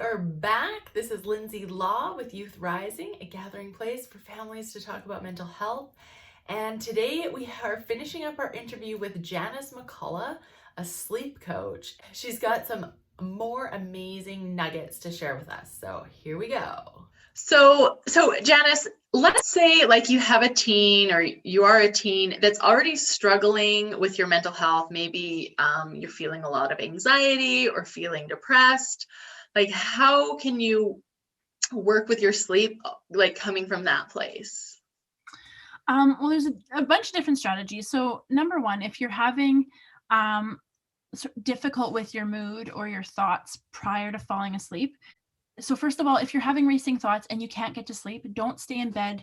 are back. This is Lindsay Law with Youth Rising, a gathering place for families to talk about mental health. And today we are finishing up our interview with Janice McCullough, a sleep coach. She's got some more amazing nuggets to share with us. So here we go. So Janice, let's say like you have a teen or you are a teen that's already struggling with your mental health. Maybe you're feeling a lot of anxiety or feeling depressed. Like, how can you work with your sleep, like coming from that place? Well, there's a bunch of different strategies. So number one, if you're having difficult with your mood or your thoughts prior to falling asleep. So first of all, if you're having racing thoughts and you can't get to sleep, don't stay in bed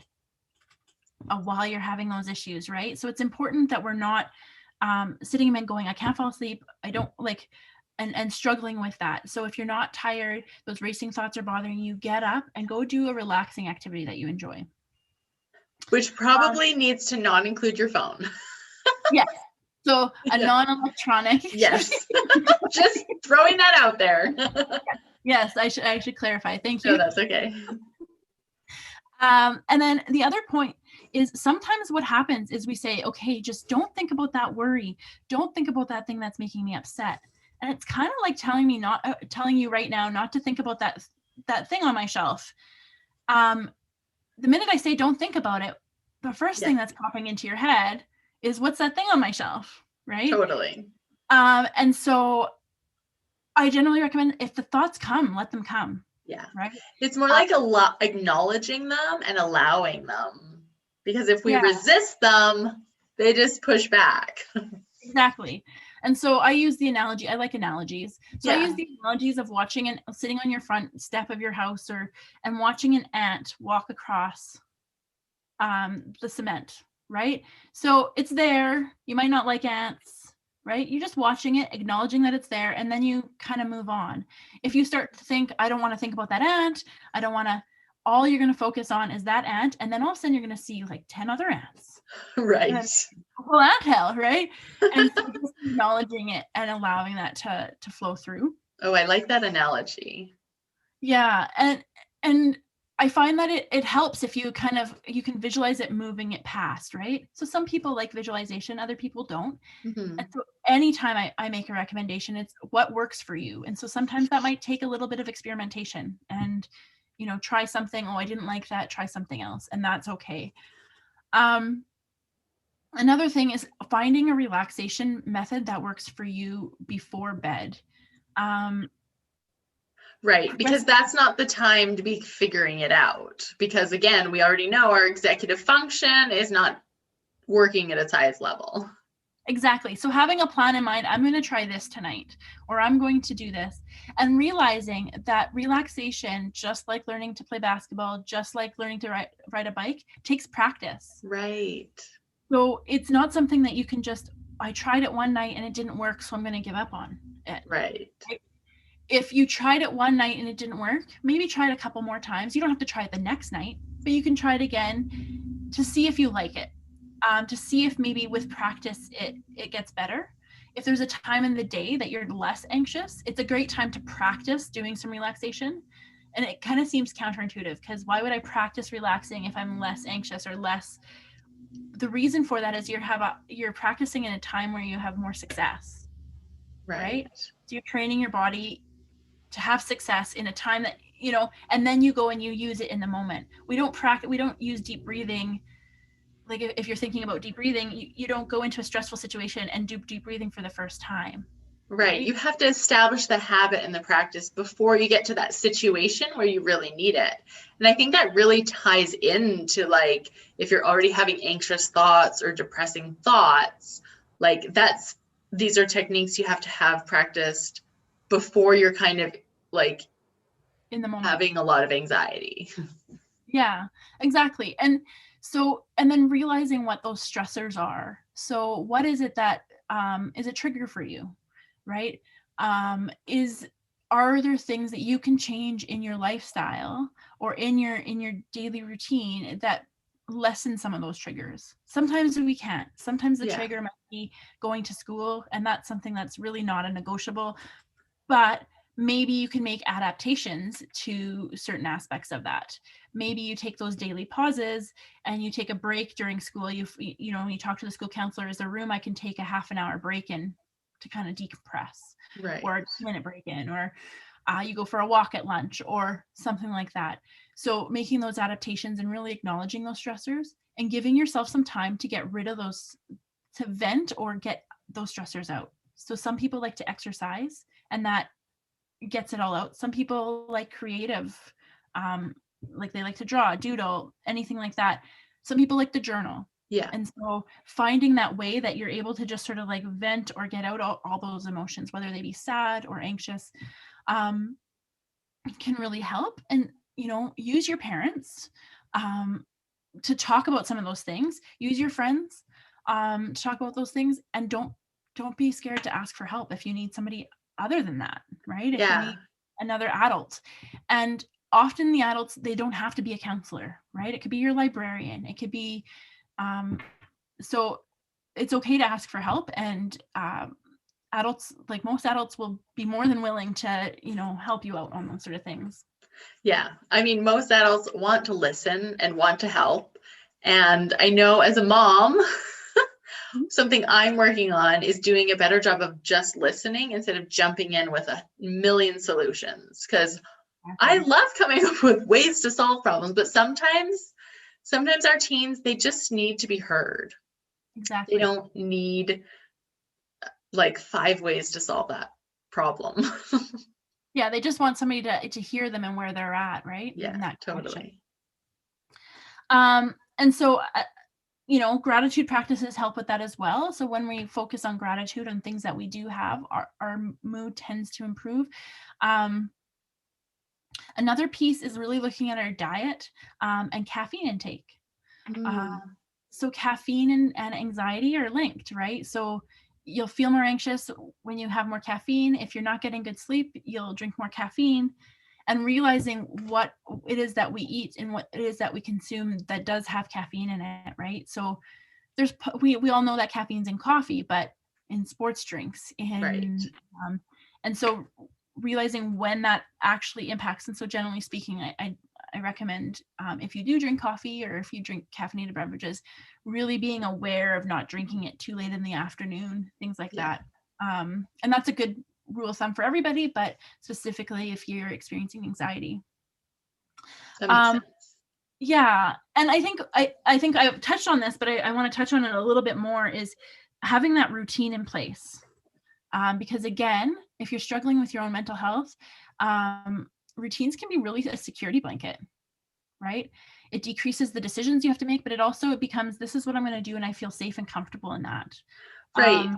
while you're having those issues, right? So it's important that we're not sitting in bed going, I can't fall asleep. I don't like, and struggling with that. So if you're not tired, those racing thoughts are bothering you, get up and go do a relaxing activity that you enjoy. Which probably needs to not include your phone. Yes. So a non-electronic. Yes. Just throwing that out there. Yes, I should clarify. Thank you. No, that's okay. And then the other point is sometimes what happens is we say, okay, just don't think about that worry. Don't think about that thing that's making me upset. And it's kind of like telling you right now not to think about that thing on my shelf. The minute I say don't think about it, the first thing that's popping into your head is what's that thing on my shelf, right? Totally. And so I generally recommend if the thoughts come, let them come. Yeah. Right. It's more like acknowledging them and allowing them, because if we resist them, they just push back. Exactly. And so I use the analogy. I like analogies. So I use the analogies of watching and sitting on your front step of your house and watching an ant walk across the cement, right? So it's there. You might not like ants, right? You're just watching it, acknowledging that it's there, and then you kind of move on. If you start to think, I don't want to think about that ant, all you're going to focus on is that ant, and then all of a sudden you're going to see like 10 other ants. Right. Well, anthill, right? And so just acknowledging it and allowing that to flow through. Oh, I like that analogy. Yeah. And I find that it helps if you can visualize it moving it past, right? So some people like visualization, other people don't. Mm-hmm. And so anytime I make a recommendation, it's what works for you. And so sometimes that might take a little bit of experimentation and, try something. Oh, I didn't like that. Try something else. And that's okay. Another thing is finding a relaxation method that works for you before bed. Right, because that's not the time to be figuring it out. Because again, we already know our executive function is not working at its highest level. Exactly. So having a plan in mind, I'm going to try this tonight, or I'm going to do this, and realizing that relaxation, just like learning to play basketball, just like learning to ride a bike, takes practice. Right. So it's not something that you can I tried it one night and it didn't work, so I'm going to give up on it. Right. If you tried it one night and it didn't work, maybe try it a couple more times. You don't have to try it the next night, but you can try it again to see if you like it, to see if maybe with practice it gets better. If there's a time in the day that you're less anxious, it's a great time to practice doing some relaxation. And it kind of seems counterintuitive, because why would I practice relaxing if I'm less anxious or less? The reason for that is you're practicing in a time where you have more success, right? So you're training your body to have success in a time that, and then you go and you use it in the moment. We don't use deep breathing. Like if you're thinking about deep breathing, you don't go into a stressful situation and do deep breathing for the first time. Right. You have to establish the habit and the practice before you get to that situation where you really need it. And I think that really ties into like, if you're already having anxious thoughts or depressing thoughts, like these are techniques you have to have practiced before you're kind of like in the moment having a lot of anxiety. Yeah, exactly. And then realizing what those stressors are. So what is it that is a trigger for you, right? Are there things that you can change in your lifestyle or in your daily routine that lessen some of those triggers? Sometimes we can't. Sometimes the trigger might be going to school, and that's something that's really not a negotiable. But maybe you can make adaptations to certain aspects of that. Maybe you take those daily pauses and you take a break during school. You know, when you talk to the school counselor, is there room I can take a half an hour break in to kind of decompress, Right. or a minute break in, or you go for a walk at lunch or something like that. So making those adaptations and really acknowledging those stressors and giving yourself some time to get rid of those, to vent or get those stressors out. So some people like to exercise and that gets it all out. Some people like creative, like they like to draw, doodle, anything like that. Some people like to journal. Yeah. And so finding that way that you're able to just sort of like vent or get out all those emotions, whether they be sad or anxious, can really help. And, you know, use your parents to talk about some of those things. Use your friends to talk about those things, and don't be scared to ask for help if you need somebody other than that, right? If you need another adult. And often the adults, they don't have to be a counselor, right? It could be your librarian. It could be, so it's okay to ask for help. And adults, like most adults, will be more than willing to, you know, help you out on those sort of things. Yeah. I mean, most adults want to listen and want to help. And I know as a mom, something I'm working on is doing a better job of just listening instead of jumping in with a million solutions. Because I love coming up with ways to solve problems, but sometimes our teens, they just need to be heard. Exactly. They don't need like 5 ways to solve that problem. Yeah, they just want somebody to hear them and where they're at, right? Yeah, in that totally. And so, you know, gratitude practices help with that as well. So when we focus on gratitude and things that we do have, our mood tends to improve. Another piece is really looking at our diet and caffeine intake. So caffeine and anxiety are linked, right? So you'll feel more anxious when you have more caffeine. If you're not getting good sleep, you'll drink more caffeine. And realizing what it is that we eat and what it is that we consume that does have caffeine in it, right? So we all know that caffeine's in coffee, but in sports drinks, and so realizing when that actually impacts. And so generally speaking, I recommend if you do drink coffee or if you drink caffeinated beverages, really being aware of not drinking it too late in the afternoon, things like that. And that's a good rule of thumb for everybody, but specifically if you're experiencing anxiety. That makes sense. Yeah. And I think I've touched on this, but I want to touch on it a little bit more, is having that routine in place. Because again, if you're struggling with your own mental health, routines can be really a security blanket, right? It decreases the decisions you have to make, but it becomes, this is what I'm going to do, and I feel safe and comfortable in that. Right.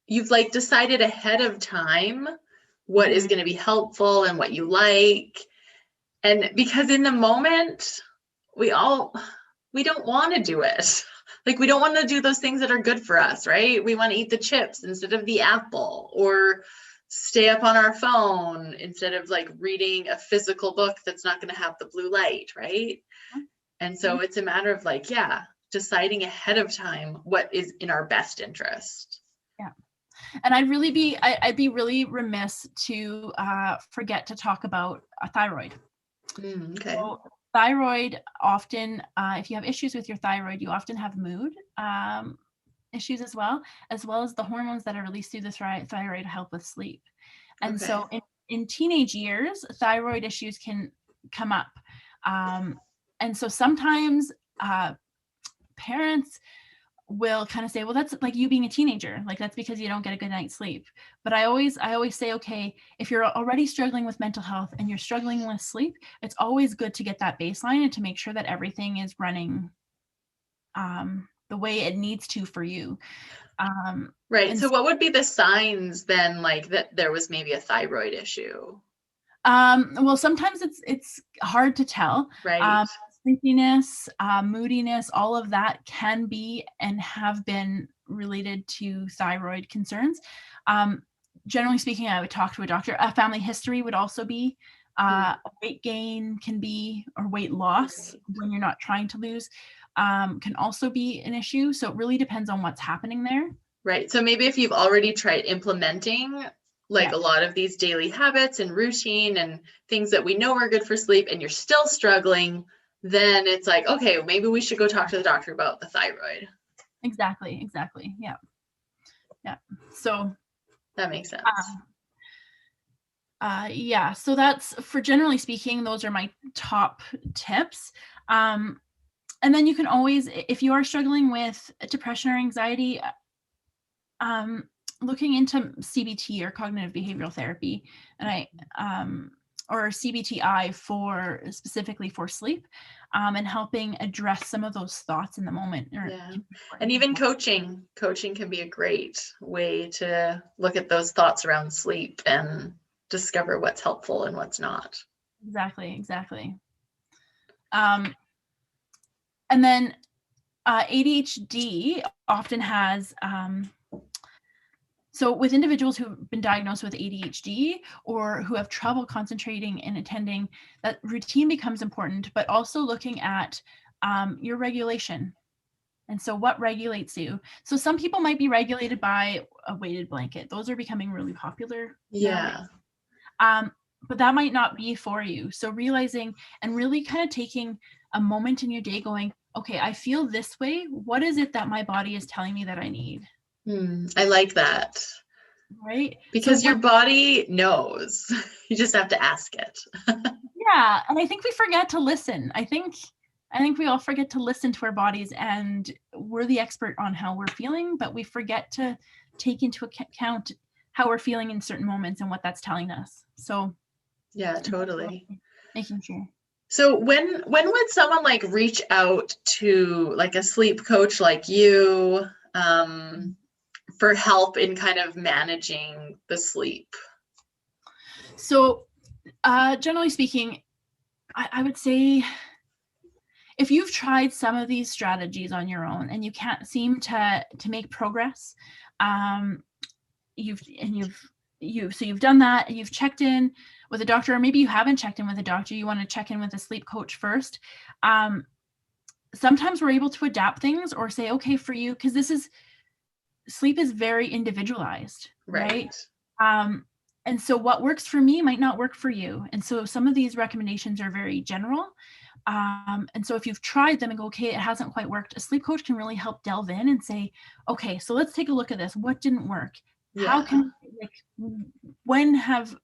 You've like decided ahead of time what is going to be helpful and what you like. And because in the moment, we don't want to do it. Like, we don't want to do those things that are good for us, right? We want to eat the chips instead of the apple, or stay up on our phone instead of like reading a physical book that's not going to have the blue light, right? And so it's a matter of like, deciding ahead of time what is in our best interest. Yeah. And I'd be really remiss to forget to talk about a thyroid. Okay. So thyroid often, if you have issues with your thyroid, you often have mood issues as well as the hormones that are released through the thyroid help with sleep. And so in teenage years, thyroid issues can come up. And so sometimes parents will kind of say, well, that's like you being a teenager, like that's because you don't get a good night's sleep. But I always say, okay, if you're already struggling with mental health and you're struggling with sleep, it's always good to get that baseline and to make sure that everything is running the way it needs to for you. Right. So what would be the signs then, like that there was maybe a thyroid issue? Well, sometimes it's hard to tell. Right. Sleepiness, moodiness, all of that can be and have been related to thyroid concerns. Generally speaking, I would talk to a doctor. A family history would also be. Weight gain can be, or weight loss when you're not trying to lose, can also be an issue. So it really depends on what's happening there. Right. So maybe if you've already tried implementing like a lot of these daily habits and routine and things that we know are good for sleep, and you're still struggling, then it's like, okay, maybe we should go talk to the doctor about the thyroid. Exactly. Yeah. So That makes sense. Yeah, so that's, for generally speaking, those are my top tips. And then you can always, if you are struggling with depression or anxiety, looking into CBT or cognitive behavioral therapy, and or CBTI for specifically for sleep, and helping address some of those thoughts in the moment. And even coaching can be a great way to look at those thoughts around sleep and discover what's helpful and what's not. Exactly. And then ADHD often has, so with individuals who've been diagnosed with ADHD or who have trouble concentrating and attending, that routine becomes important, but also looking at your regulation. And so what regulates you? So some people might be regulated by a weighted blanket. Those are becoming really popular. Yeah. But that might not be for you. So realizing and really kind of taking a moment in your day going, okay, I feel this way. What is it that my body is telling me that I need? I like that. Right? Because your body knows. You just have to ask it. Yeah. And I think we forget to listen. I think we all forget to listen to our bodies, and we're the expert on how we're feeling, but we forget to take into account how we're feeling in certain moments and what that's telling us. So yeah, totally. Making sure. So when would someone like reach out to like a sleep coach like you for help in kind of managing the sleep? So generally speaking, I would say if you've tried some of these strategies on your own and you can't seem to make progress, you've done that, you've checked in with a doctor, or maybe you haven't checked in with a doctor, you want to check in with a sleep coach first. Sometimes we're able to adapt things or say, okay, for you, because sleep is very individualized, right? And so what works for me might not work for you. And so some of these recommendations are very general. And so if you've tried them and go, okay, it hasn't quite worked, a sleep coach can really help delve in and say, okay, so let's take a look at this. What didn't work? Yeah. How can, when has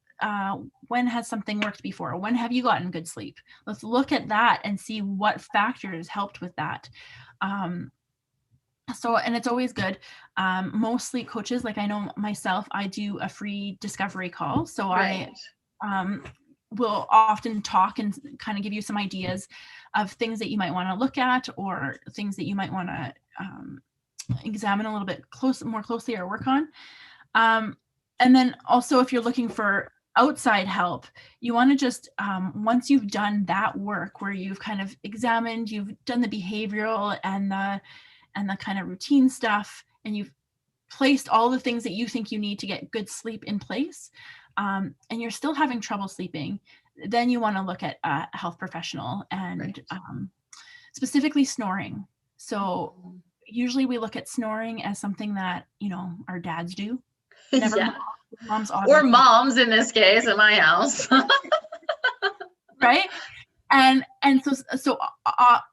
something worked before? When have you gotten good sleep? Let's look at that and see what factors helped with that. So, and it's always good. Most sleep coaches, like I know myself, I do a free discovery call. So I will often talk and kind of give you some ideas of things that you might want to look at or things that you might want to examine a little bit more closely or work on. And then also if you're looking for outside help, you want to just, once you've done that work where you've kind of examined, you've done the behavioral and the kind of routine stuff, and you've placed all the things that you think you need to get good sleep in place, and you're still having trouble sleeping, then you want to look at a health professional and specifically snoring. So usually we look at snoring as something that, our dads do. Never moms, or moms in this case in my house. Right. And so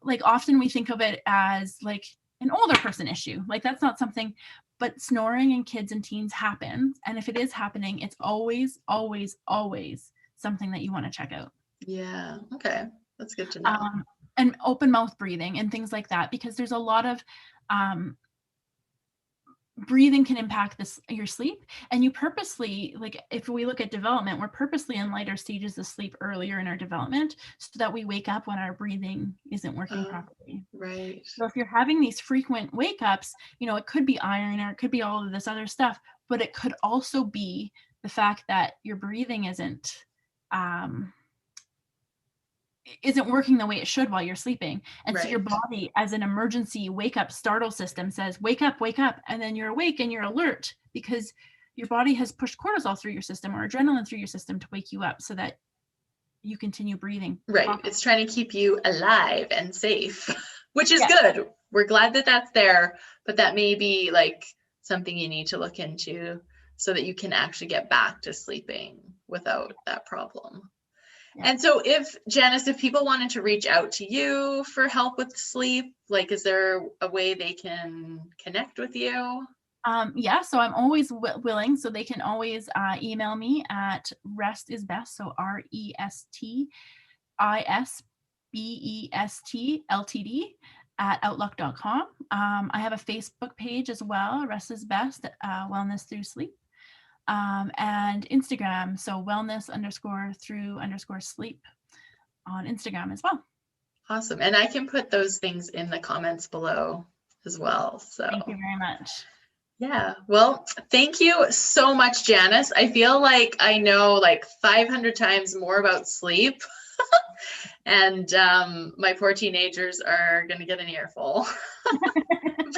like often we think of it as like an older person issue. Like that's not something, but snoring in kids and teens happens. And if it is happening, it's always, always, always something that you want to check out. Yeah. Okay. That's good to know. And open mouth breathing and things like that, because there's a lot of, breathing can impact your sleep, and you purposely, like if we look at development, we're purposely in lighter stages of sleep earlier in our development so that we wake up when our breathing isn't working properly. Right. So if you're having these frequent wake ups, it could be iron or it could be all of this other stuff, but it could also be the fact that your breathing isn't working the way it should while you're sleeping. And so your body, as an emergency wake up startle system, says, wake up, and then you're awake and you're alert because your body has pushed cortisol through your system or adrenaline through your system to wake you up so that you continue breathing. Right. It's trying to keep you alive and safe, which is good. We're glad that that's there, but that may be like something you need to look into so that you can actually get back to sleeping without that problem. Yeah. And so Janice, if people wanted to reach out to you for help with sleep, like, is there a way they can connect with you? Yeah, so I'm always willing, so they can always email me at restisbest, so RESTISBEST @outlook.com. I have a Facebook page as well, Rest is Best, Wellness Through Sleep, and Instagram, so wellness_through_sleep on Instagram as well. Awesome. And I can put those things in the comments below as well. So thank you very much. Yeah. Well, thank you so much, Janice. I feel like I know like 500 times more about sleep. And my poor teenagers are going to get an earful.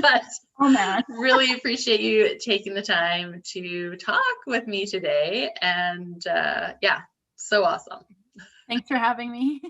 But Oh man. Really appreciate you taking the time to talk with me today. And yeah, so awesome. Thanks for having me.